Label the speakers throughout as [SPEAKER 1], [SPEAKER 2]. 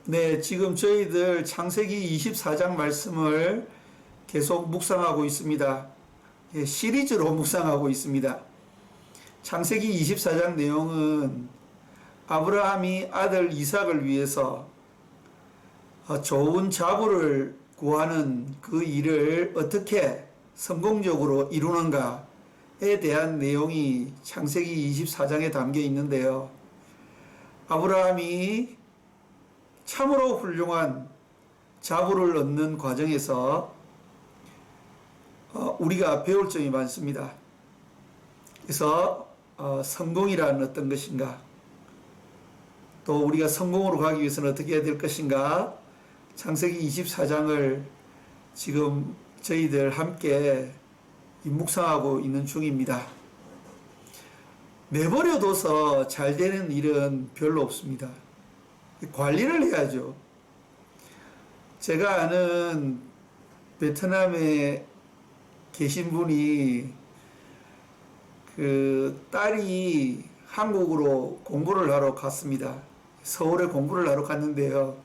[SPEAKER 1] 네, 지금 저희들 창세기 24장 말씀을 계속 묵상하고 있습니다. 예, 시리즈로 묵상하고 있습니다. 창세기 24장 내용은 아브라함이 아들 이삭을 위해서 좋은 자부를 구하는 그 일을 어떻게 성공적으로 이루는가에 대한 내용이 창세기 24장에 담겨 있는데요. 아브라함이 참으로 훌륭한 자부를 얻는 과정에서 우리가 배울 점이 많습니다. 그래서 성공이란 어떤 것인가, 또 우리가 성공으로 가기 위해서는 어떻게 해야 될 것인가, 창세기 24장을 지금 저희들 함께 묵상하고 있는 중입니다. 내버려둬서 잘 되는 일은 별로 없습니다. 관리를 해야죠. 제가 아는 베트남에 계신 분이 그 딸이 한국으로 공부를 하러 갔습니다. 서울에 공부를 하러 갔는데요.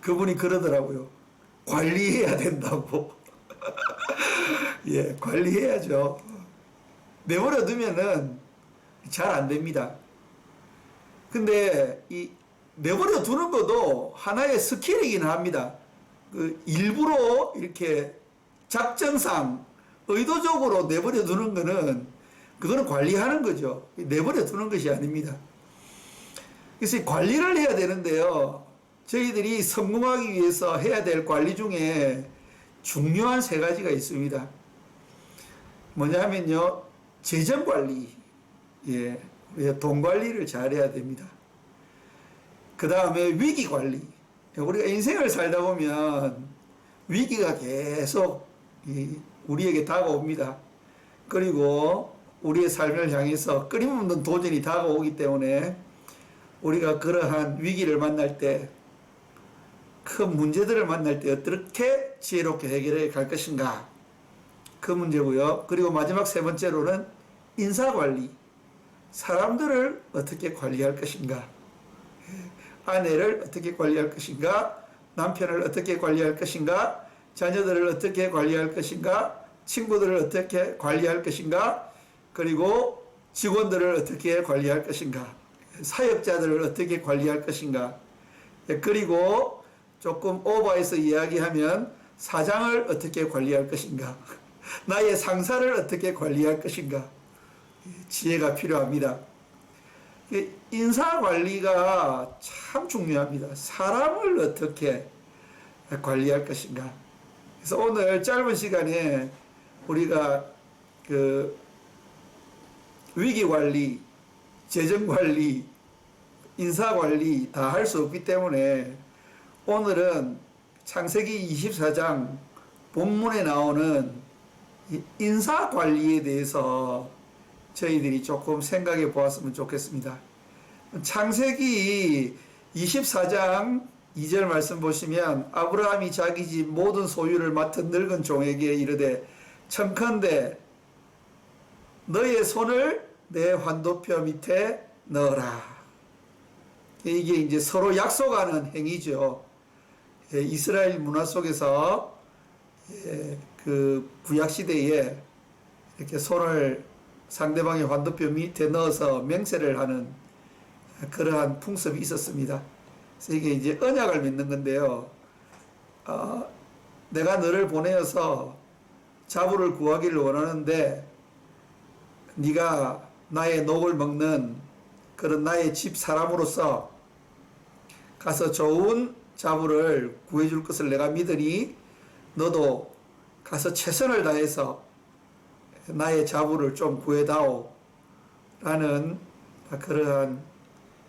[SPEAKER 1] 그분이 그러더라고요. 관리해야 된다고. 예, 관리해야죠. 내버려 두면은 잘 안 됩니다. 근데 이 내버려 두는 것도 하나의 스킬이긴 합니다. 그 일부러 이렇게 작전상 의도적으로 내버려 두는 거는 그거는 관리하는 거죠. 내버려 두는 것이 아닙니다. 그래서 관리를 해야 되는데요. 저희들이 성공하기 위해서 해야 될 관리 중에 중요한 세 가지가 있습니다. 뭐냐면요. 재정 관리. 예. 우리가 돈 관리를 잘해야 됩니다. 그 다음에 위기 관리. 우리가 인생을 살다 보면 위기가 계속 우리에게 다가옵니다. 그리고 우리의 삶을 향해서 끊임없는 도전이 다가오기 때문에 우리가 그러한 위기를 만날 때, 큰 문제들을 만날 때 어떻게 지혜롭게 해결해 갈 것인가, 그 문제고요. 그리고 마지막 세 번째로는 인사관리. 사람들을 어떻게 관리할 것인가, 아내를 어떻게 관리할 것인가, 남편을 어떻게 관리할 것인가, 자녀들을 어떻게 관리할 것인가, 친구들을 어떻게 관리할 것인가, 그리고 직원들을 어떻게 관리할 것인가, 사역자들을 어떻게 관리할 것인가, 그리고 조금 오버해서 이야기하면 사장을 어떻게 관리할 것인가, 나의 상사를 어떻게 관리할 것인가. 지혜가 필요합니다. 인사관리가 참 중요합니다. 사람을 어떻게 관리할 것인가. 그래서 오늘 짧은 시간에 우리가 그 위기관리, 재정관리, 인사관리 다 할 수 없기 때문에 오늘은 창세기 24장 본문에 나오는 인사관리에 대해서 저희들이 조금 생각해 보았으면 좋겠습니다. 창세기 24장 2절 말씀 보시면 아브라함이 자기 집 모든 소유를 맡은 늙은 종에게 이르되 청컨대 너의 손을 내 환도표 밑에 넣어라. 이게 이제 서로 약속하는 행위죠. 이스라엘 문화 속에서 그 구약시대에 이렇게 손을 상대방의 환도표 밑에 넣어서 맹세를 하는 그러한 풍습이 있었습니다. 그래서 이게 이제 언약을 맺는 건데요. 내가 너를 보내어서 자부를 구하기를 원하는데 네가 나의 녹을 먹는 그런 나의 집 사람으로서 가서 좋은 자부를 구해줄 것을 내가 믿으니 너도 가서 최선을 다해서 나의 자부를 좀 구해다오 라는 그러한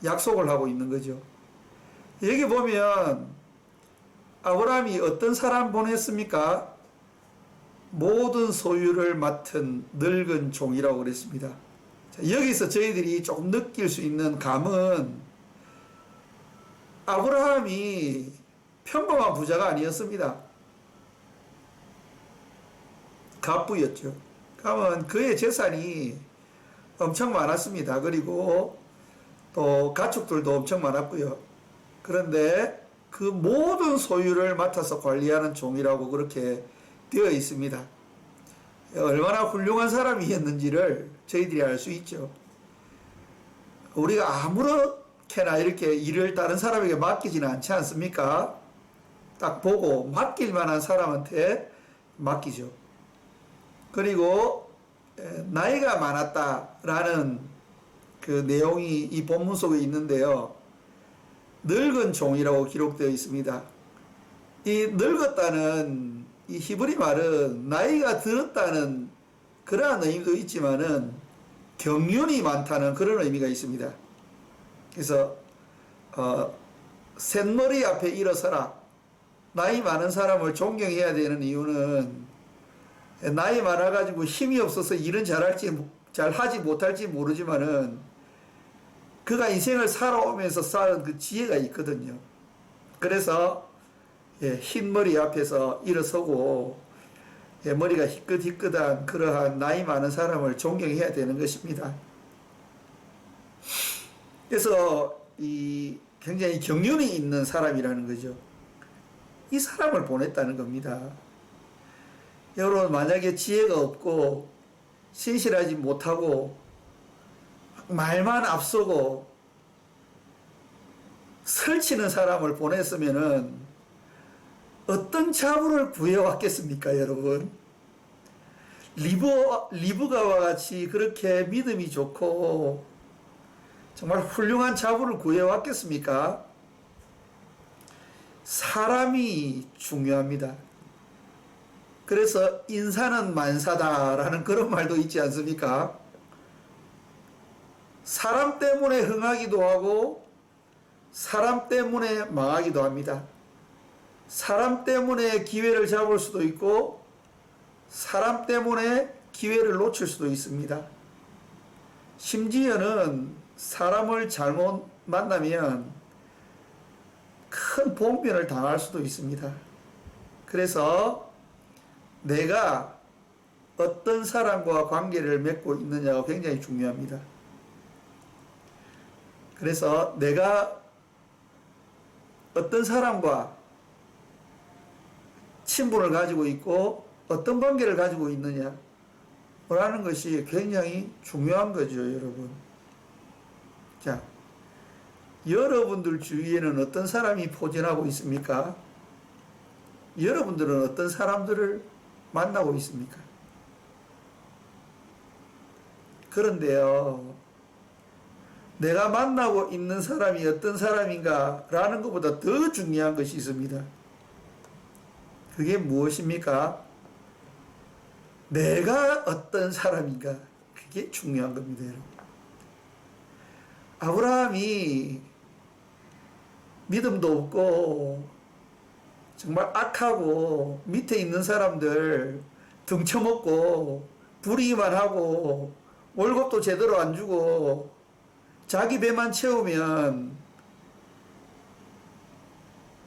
[SPEAKER 1] 약속을 하고 있는 거죠. 여기 보면 아브라함이 어떤 사람 보냈습니까? 모든 소유를 맡은 늙은 종이라고 그랬습니다. 자, 여기서 저희들이 조금 느낄 수 있는 감은 아브라함이 평범한 부자가 아니었습니다. 갑부였죠. 그러면 그의 재산이 엄청 많았습니다. 그리고 또 가축들도 엄청 많았고요. 그런데 그 모든 소유를 맡아서 관리하는 종이라고 그렇게 되어 있습니다. 얼마나 훌륭한 사람이었는지를 저희들이 알 수 있죠. 우리가 아무렇게나 이렇게 일을 다른 사람에게 맡기지는 않지 않습니까? 딱 보고 맡길 만한 사람한테 맡기죠. 그리고 나이가 많았다라는 그 내용이 이 본문 속에 있는데요. 늙은 종이라고 기록되어 있습니다. 이 늙었다는 이 히브리 말은 나이가 들었다는 그러한 의미도 있지만은 경륜이 많다는 그런 의미가 있습니다. 그래서 셋머리 앞에 일어서라. 나이 많은 사람을 존경해야 되는 이유는 나이 많아가지고 힘이 없어서 일은 잘하지 못할지 모르지만은 그가 인생을 살아오면서 쌓은 그 지혜가 있거든요. 그래서 흰 머리 앞에서 일어서고 머리가 희끗희끗한 그러한 나이 많은 사람을 존경해야 되는 것입니다. 그래서 이 굉장히 경륜이 있는 사람이라는 거죠. 이 사람을 보냈다는 겁니다. 여러분, 만약에 지혜가 없고 신실하지 못하고 말만 앞서고 설치는 사람을 보냈으면은 어떤 자부를 구해왔겠습니까, 여러분? 리브가와 같이 그렇게 믿음이 좋고 정말 훌륭한 자부를 구해왔겠습니까? 사람이 중요합니다. 그래서 인사는 만사다라는 그런 말도 있지 않습니까? 사람 때문에 흥하기도 하고 사람 때문에 망하기도 합니다. 사람 때문에 기회를 잡을 수도 있고 사람 때문에 기회를 놓칠 수도 있습니다. 심지어는 사람을 잘못 만나면 큰 봉변을 당할 수도 있습니다. 그래서 내가 어떤 사람과 관계를 맺고 있느냐가 굉장히 중요합니다. 그래서 내가 어떤 사람과 친분을 가지고 있고 어떤 관계를 가지고 있느냐 라는 것이 굉장히 중요한 거죠, 여러분. 자, 여러분들 주위에는 어떤 사람이 포진하고 있습니까? 여러분들은 어떤 사람들을 만나고 있습니까? 그런데요, 내가 만나고 있는 사람이 어떤 사람인가 라는 것보다 더 중요한 것이 있습니다. 그게 무엇입니까? 내가 어떤 사람인가. 그게 중요한 겁니다, 여러분. 아브라함이 믿음도 없고 정말 악하고 밑에 있는 사람들 등쳐먹고 부리기만 하고 월급도 제대로 안 주고 자기 배만 채우면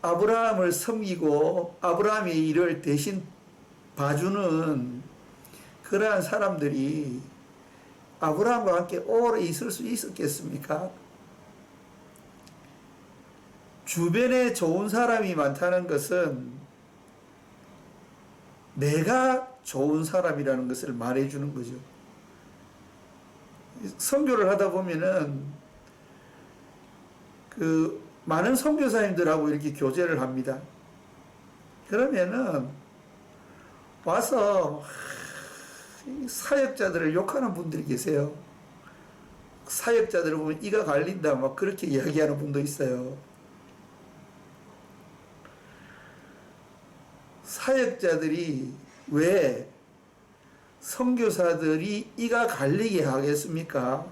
[SPEAKER 1] 아브라함을 섬기고 아브라함의 일을 대신 봐주는 그러한 사람들이 아브라함과 함께 오래 있을 수 있었겠습니까? 주변에 좋은 사람이 많다는 것은 내가 좋은 사람이라는 것을 말해주는 거죠. 선교를 하다 보면은 많은 선교사님들하고 이렇게 교제를 합니다. 그러면은 와서 사역자들을 욕하는 분들이 계세요. 사역자들을 보면 이가 갈린다 막 그렇게 이야기하는 분도 있어요. 사역자들이 왜 선교사들이 이가 갈리게 하겠습니까?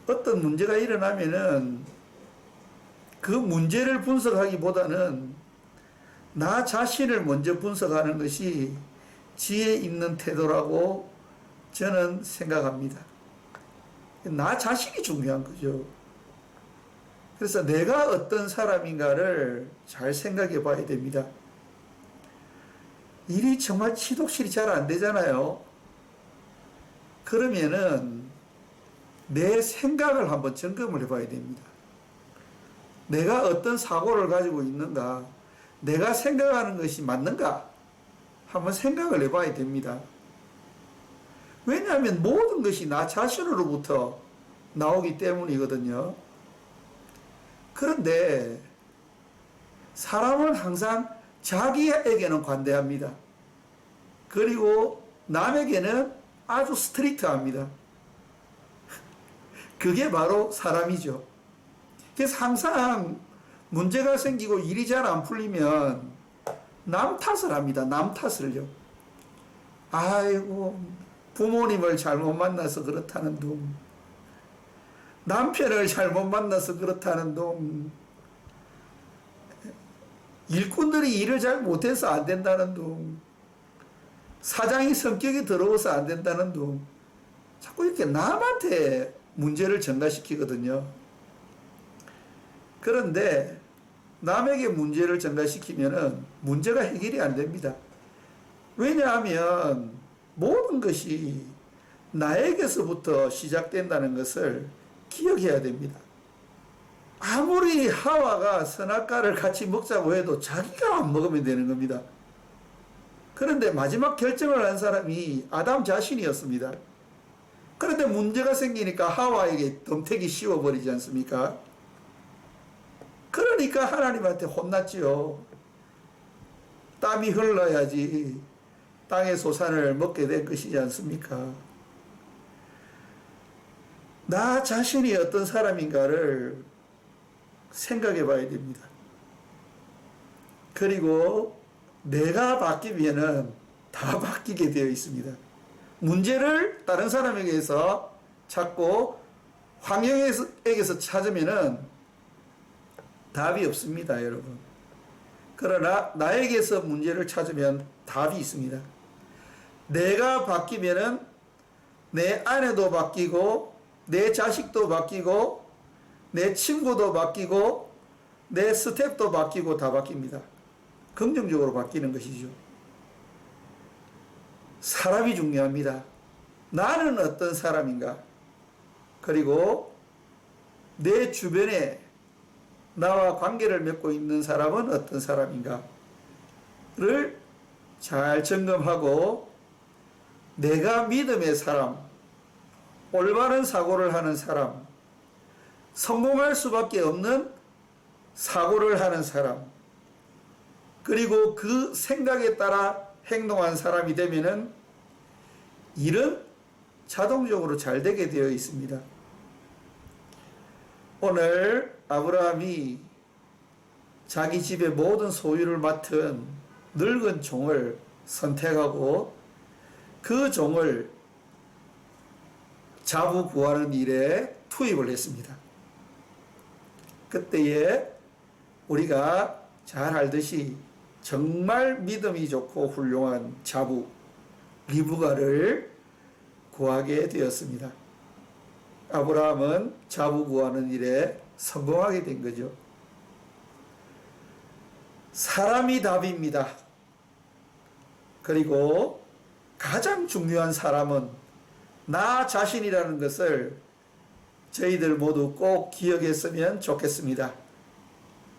[SPEAKER 1] 어떤 문제가 일어나면은 그 문제를 분석하기보다는 나 자신을 먼저 분석하는 것이 지혜 있는 태도라고 저는 생각합니다. 나 자신이 중요한 거죠. 그래서 내가 어떤 사람인가를 잘 생각해 봐야 됩니다. 일이 정말 치독실이 잘 안 되잖아요. 그러면은 내 생각을 한번 점검을 해 봐야 됩니다. 내가 어떤 사고를 가지고 있는가, 내가 생각하는 것이 맞는가 한번 생각을 해봐야 됩니다. 왜냐하면 모든 것이 나 자신으로부터 나오기 때문이거든요. 그런데 사람은 항상 자기에게는 관대합니다. 그리고 남에게는 아주 스트릭트합니다. 그게 바로 사람이죠. 그래서 항상 문제가 생기고 일이 잘 안 풀리면 남 탓을 합니다. 남 탓을요. 아이고, 부모님을 잘못 만나서 그렇다는 둥, 남편을 잘못 만나서 그렇다는 둥, 일꾼들이 일을 잘 못해서 안 된다는 둥, 사장이 성격이 더러워서 안 된다는 둥, 자꾸 이렇게 남한테 문제를 전가시키거든요. 그런데 남에게 문제를 전가시키면은 문제가 해결이 안 됩니다. 왜냐하면 모든 것이 나에게서부터 시작된다는 것을 기억해야 됩니다. 아무리 하와가 선악과를 같이 먹자고 해도 자기가 안 먹으면 되는 겁니다. 그런데 마지막 결정을 한 사람이 아담 자신이었습니다. 그런데 문제가 생기니까 하와에게 덤태기 씌워버리지 않습니까? 그러니까 하나님한테 혼났지요. 땀이 흘러야지 땅의 소산을 먹게 된 것이지 않습니까? 나 자신이 어떤 사람인가를 생각해 봐야 됩니다. 그리고 내가 바뀌면은 다 바뀌게 되어 있습니다. 문제를 다른 사람에게서 찾고 환경에게서 찾으면은 답이 없습니다, 여러분. 그러나 나에게서 문제를 찾으면 답이 있습니다. 내가 바뀌면은 내 아내도 바뀌고, 내 자식도 바뀌고, 내 친구도 바뀌고, 내 스텝도 바뀌고 다 바뀝니다. 긍정적으로 바뀌는 것이죠. 사람이 중요합니다. 나는 어떤 사람인가? 그리고 내 주변에 나와 관계를 맺고 있는 사람은 어떤 사람인가를 잘 점검하고 내가 믿음의 사람, 올바른 사고를 하는 사람, 성공할 수밖에 없는 사고를 하는 사람, 그리고 그 생각에 따라 행동한 사람이 되면은 일은 자동적으로 잘 되게 되어 있습니다. 오늘 아브라함이 자기 집의 모든 소유를 맡은 늙은 종을 선택하고 그 종을 자부 구하는 일에 투입을 했습니다. 그때에 우리가 잘 알듯이 정말 믿음이 좋고 훌륭한 자부 리브가를 구하게 되었습니다. 아브라함은 자부 구하는 일에 성공하게 된 거죠. 사람이 답입니다. 그리고 가장 중요한 사람은 나 자신이라는 것을 저희들 모두 꼭 기억했으면 좋겠습니다.